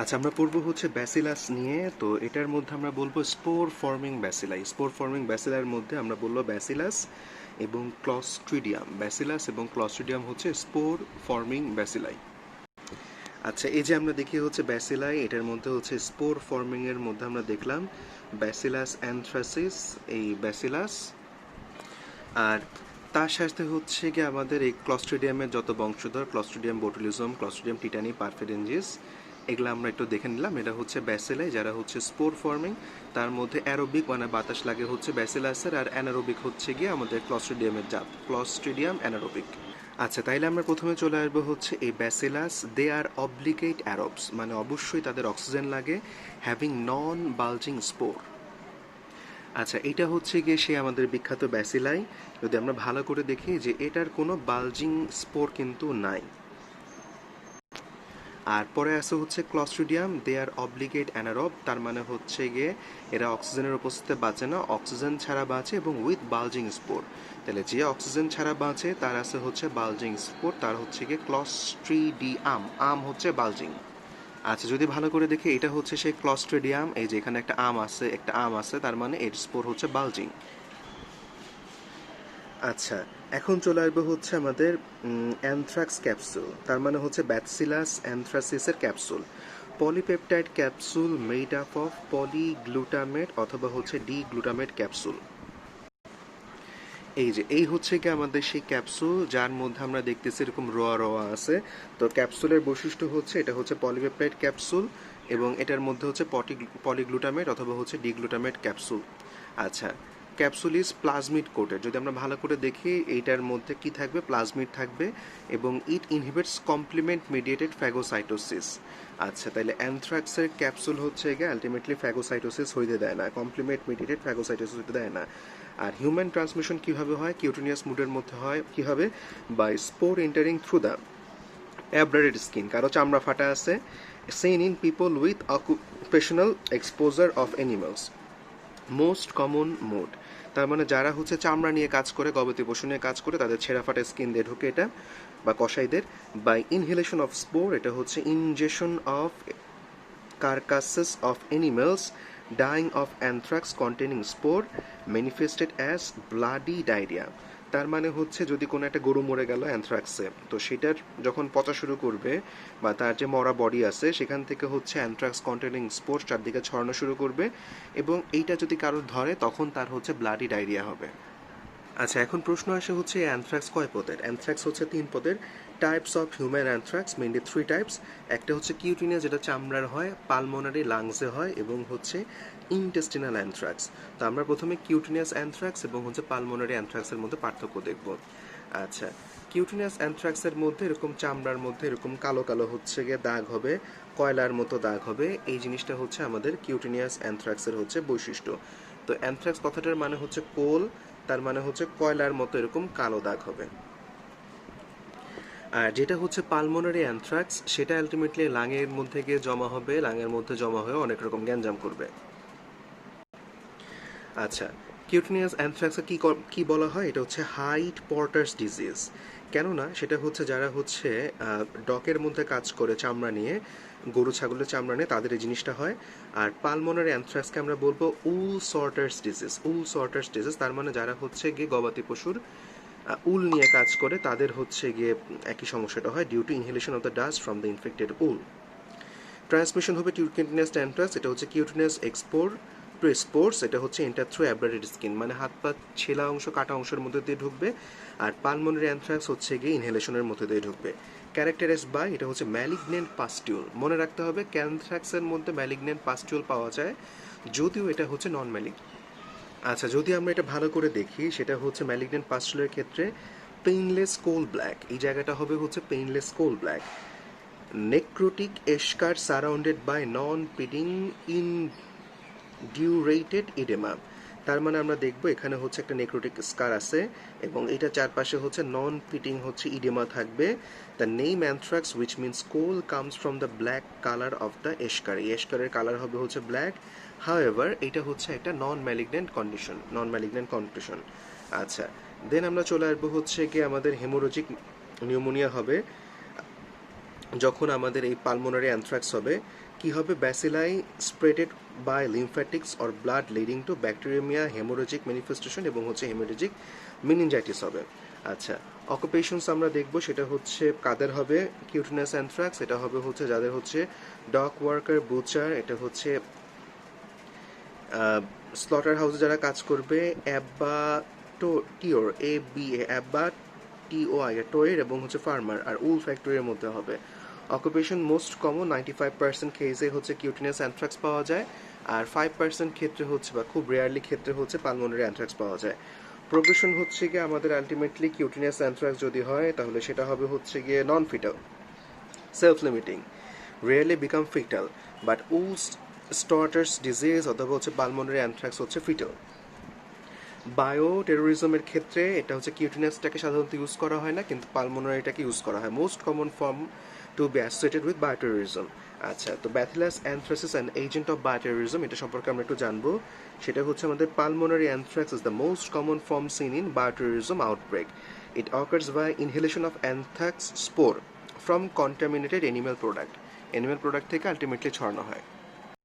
আচ্ছা, আমরা পড়বো হচ্ছে ব্যাসিলাস নিয়ে। তো এটার মধ্যে আমরা বলবো spore forming bacilli. Spore forming ব্যাসিলার মধ্যে আমরা বলবো ব্যাসিলাস এবং ক্লস্ট্রিডিয়াম। ব্যাসিলাস এবং ক্লস্ট্রিডিয়াম হচ্ছে স্পোর ফর্মিং ব্যাসিলাই। আচ্ছা, এই যে আমরা দেখি হচ্ছে ব্যাসিলাই, এটার মধ্যে হচ্ছে স্পোর ফর্মিং এর মধ্যে আমরা দেখলাম ব্যাসিলাস অ্যানথ্রাসিস, এই ব্যাসিলাস। আর তার সাথে হচ্ছে গিয়ে আমাদের এই ক্লস্ট্রিডিয়ামের যত বংশধর, ক্লস্ট্রিডিয়াম বোটুলিজম, ক্লস্ট্রিডিয়াম টিটানি, পারফেরেঞ্জিস, এগুলো আমরা একটু দেখে নিলাম। এটা হচ্ছে ব্যাসিলাই যারা হচ্ছে স্পোর ফর্মিং। তার মধ্যে অ্যারোবিক মানে বাতাস লাগে হচ্ছে ব্যাসিলাসের, আর অ্যানারোবিক হচ্ছে গিয়ে আমাদের ক্লস্ট্রিডিয়ামের জাত, ক্লস্ট্রিডিয়াম অ্যানারোবিক। আচ্ছা, তাইলে আমরা প্রথমে চলে আসবো হচ্ছে এই ব্যাসিলাস। দে আর অব্লিগেট অ্যারোবস, মানে অবশ্যই তাদের অক্সিজেন লাগে, হ্যাভিং নন বালজিং স্পোর। আচ্ছা, এটা হচ্ছে গিয়ে সে আমাদের বিখ্যাত ব্যাসিলাই। যদি আমরা ভালো করে দেখি যে এটার কোনো বালজিং স্পোর কিন্তু নাই। আর পরে আছে হচ্ছে ক্লস্ট্রিডিয়াম। দে আর অব্লিগেট অ্যানারব, তার মানে হচ্ছে গিয়ে এরা অক্সিজেনের উপস্থিতিতে বাঁচে না, অক্সিজেন ছাড়া বাঁচে এবং উইথ বালজিং স্পোর। তাহলে যে অক্সিজেন ছাড়া বাঁচে তার আছে হচ্ছে বালজিং স্পোর, তার হচ্ছে গিয়ে ক্লস্ট্রিডিয়াম। আম হচ্ছে বালজিং। আচ্ছা, যদি ভালো করে দেখি এটা হচ্ছে সেই ক্লস্ট্রিডিয়াম। এই যে এখানে একটা আম আছে, একটা আম আছে, তার মানে এর স্পোর হচ্ছে বালজিং। আচ্ছা, এখন চলে আসবে হচ্ছে আমাদের অ্যানথ্রাক্স ক্যাপসুল, তার মানে হচ্ছে ব্যাসিলাস অ্যানথ্রাসিসের capsule. Polypeptide capsule made up of polyglutamate অথবা হচ্ছে ডি গ্লুটামেট ক্যাপসুল। এই যে এই হচ্ছে কি আমাদের সেই ক্যাপসুল, যার মধ্যে আমরা দেখতেছি এরকম রোয়া রোয়া আছে। তো ক্যাপসুলের বৈশিষ্ট্য হচ্ছে এটা হচ্ছে পলিপেপটাইড ক্যাপসুল এবং এটার মধ্যে হচ্ছে পলিগ্লুটামেট অথবা হচ্ছে ডিগ্লুটামেট ক্যাপসুল। আচ্ছা, ক্যাপসুল ইজ প্লাজমিড কোটেড। যদি আমরা ভালো করে দেখি এইটার মধ্যে কি থাকবে, প্লাজমিড থাকবে এবং ইট ইনহিবিটস কমপ্লিমেন্ট মিডিয়েটেড ফ্যাগোসাইটোসিস। আচ্ছা, তাহলে অ্যানথ্রাক্সের ক্যাপসুল হচ্ছে গিয়ে আলটিমেটলি ফ্যাগোসাইটোসিস হইতে দেয় না, কমপ্লিমেন্ট মিডিয়েটেড ফ্যাগোসাইটোসিস হইতে দেয় না। আর হিউম্যান ট্রান্সমিশন কিভাবে হয়, কিউটিনিয়াস মুডের মধ্যে হয় কিভাবে, by spore entering through the abraded skin. কারো চামড়া ফাটা আছে, seen in people with occupational exposure of animals, most common mode. তার মানে যারা হচ্ছে চামড়া নিয়ে কাজ করে, গবাদি পশু নিয়ে কাজ করে, তাদের ছেঁড়া ফাটা স্কিন দিয়ে ঢুকে এটা, বা কসাইদের। বাই ইনহেলেশন অফ স্পোর, এটা হচ্ছে injection of carcasses of animals dying of anthrax containing spore manifested as bloody diarrhea। তার মানে হচ্ছে যদি কোনো একটা গরু মরে গেল অ্যানথ্রাক্সে, তো সেটার যখন পচা শুরু করবে বা তার যে মরা বডি আছে সেখান থেকে হচ্ছে অ্যানথ্রাক্স কন্টেনিং স্পোর চারদিকে ছড়ানো শুরু করবে এবং এইটা যদি কারোর ধরে তখন তার হচ্ছে ব্লাডি ডায়রিয়া হবে। আচ্ছা, এখন প্রশ্ন আসে হচ্ছে অ্যানথ্রাক্স কয় পদের। অ্যানথ্রাক্স হচ্ছে 3 পদের। Types of human anthrax mainly 3 types. একটা হচ্ছে কিউটিনিয়া, যেটা চামড়ার হয়, পালমোনারি লাংসে হয়, এবং হচ্ছে ইনটেস্টিনাল অ্যানথ্রাক্স। তো আমরা প্রথমে কিউটিনিয়াস অ্যানথ্রাক্স এবং হচ্ছে পালমোনারি অ্যানথ্রাক্সের মধ্যে পার্থক্য দেখব। আচ্ছা, কিউটিনিয়াস অ্যানথ্রাক্সের মধ্যে এরকম চামড়ার মধ্যে এরকম কালো কালো হচ্ছে গিয়ে দাগ হবে, কয়লার মতো দাগ হবে। এই জিনিসটা হচ্ছে আমাদের কিউটিনিয়াস অ্যানথ্রাক্সের হচ্ছে বৈশিষ্ট্য। তো অ্যানথ্রাক্স কথাটার মানে হচ্ছে কোল, তার মানে হচ্ছে কয়লার মতো এরকম কালো দাগ হবে। আর যেটা হচ্ছে পালমোনারি অ্যানথ্রাক্স, সেটা আলটিমেটলি লাঙের মধ্যে গিয়ে জমা হবে, লাঙের মধ্যে জমা হয়ে অনেক রকম গ্যাঞ্জাম করবে। আচ্ছা, কিউটিনিয়াস অ্যানথ্রাক্সে কি বলা হয়, এটা হচ্ছে হাইট পর্টার্স ডিজিজ। কেননা সেটা হচ্ছে যারা হচ্ছে ডকের মধ্যে কাজ করে চামড়া নিয়ে, গরু ছাগলের চামড়া নিয়ে, তাদের এই জিনিসটা হয়। আর পালমোনারি অ্যানথ্রাক্সকে আমরা বলবো উল সর্টার্স ডিজিজ। উল সর্টার্স ডিজিজ তার মানে যারা হচ্ছে গিয়ে গবাদি পশুর উল নিয়ে কাজ করে, তাদের হচ্ছে গিয়ে একই সমস্যাটা হয়, due to inhalation of the dust from the infected wool. Transmission হবে কিউটিনিয়াস অ্যানথ্রাক্স, এটা হচ্ছে কিউটিনিয়াস এক্সপোর টু স্পোর্টস, এটা হচ্ছে এন্টার থ্রু অ্যাব্রাডেড স্কিন, মানে হাত পা ছেলা অংশ, কাটা অংশের মধ্যে দিয়ে ঢুকবে। আর পালমোনারি অ্যানথ্রাক্স হচ্ছে গিয়ে ইনহেলেশনের মধ্যে দিয়ে ঢুকবে। ক্যারেক্টারাইজ বাই, এটা হচ্ছে ম্যালিগনেন্ট পাস্টিউল। মনে রাখতে হবে ক্যানথ্রাক্সের মধ্যে ম্যালিগনেন্ট পাস্টিউল পাওয়া যায়, যদিও এটা হচ্ছে নন ম্যালিগ। আচ্ছা, যদি আমরা এটা ভালো করে দেখি, সেটা হচ্ছে ম্যালিগনেন্ট পাস্টুলের ক্ষেত্রে পেইনলেস কোল ব্ল্যাক, এই জায়গাটা হবে হচ্ছে painless coal black. Necrotic eschar surrounded by non pitting indurated oedema. তার মানে আমরা দেখব এখানে হচ্ছে একটা নেক্রোটিক স্কার আছে এবং এটা চারপাশে হচ্ছে নন পিটিং হচ্ছে ইডেমা থাকবে। The name anthrax which means coal comes from the black colour of the eschar. এই এস্কারের কালার হবে হচ্ছে ব্ল্যাক। হাউএভার এটা হচ্ছে একটা নন ম্যালিগনেন্ট কন্ডিশন, নন ম্যালিগনেন্ট কন্ডিশন। আচ্ছা, দেন আমরা চলে আসবো হচ্ছে কি আমাদের হেমোরোজিক নিউমোনিয়া হবে। যখন আমাদের এই পালমোনারি অ্যানথ্রাক্স হবে কি হবে, bacilli spreaded by lymphatics or blood leading to bacteraemia haemorrhagic manifestation এবং হচ্ছে হেমোরেজিক মেনিনজাইটিস হবে। আচ্ছা, অকুপেশনস আমরা দেখব, সেটা হচ্ছে কাদের হবে কিউটিনাস অ্যানথ্রাক্স, এটা হবে হচ্ছে যাদের হচ্ছে ডক ওয়ার্কার, বুচার, এটা হচ্ছে স্লটার হাউসে যারা কাজ করবে, অ্যাব্বা টিওর, অ্যাব্বা টিওআই টোয়ের, এবং হচ্ছে ফার্মার, আর উল ফ্যাক্টরির মধ্যে হবে। অকুপেশন মোস্ট কমন 95% কেসে হচ্ছে কিউটিনাস অ্যানথ্রাক্স পাওয়া যায়, আর 5% ক্ষেত্রে হচ্ছে বা খুব রেয়ারলি ক্ষেত্রে হচ্ছে পালমোনারি অ্যানথ্রাক্স পাওয়া যায়। প্রোগ্রেশন হচ্ছে গিয়ে আমাদের আলটিমেটলি কিউটিনাস অ্যানথ্রাক্স যদি হয় তাহলে সেটা হবে হচ্ছে গিয়ে non fatal, self limiting, rarely become fatal, but wool sorters disease অথবা হচ্ছে পালমোনারি অ্যানথ্রাক্স হচ্ছে ফিটাল। বায়ো টেরোরিজমের ক্ষেত্রে এটা হচ্ছে কিউটিনাসটাকে সাধারণত ইউজ করা হয় না, কিন্তু পালমোনারিটাকে ইউজ করা হয়, most common form to be associated with bioterrorism. আচ্ছা, তো Bacillus anthracis and agent of bioterrorism, এটা সম্পর্কে আমরা একটু জানবো। সেটা হচ্ছে আমাদের pulmonary anthrax is the most common form seen in bioterrorism outbreak. It occurs by inhalation of anthrax spore from contaminated animal product. Animal product থেকে আলটিমেটলি ছড়ানো হয়।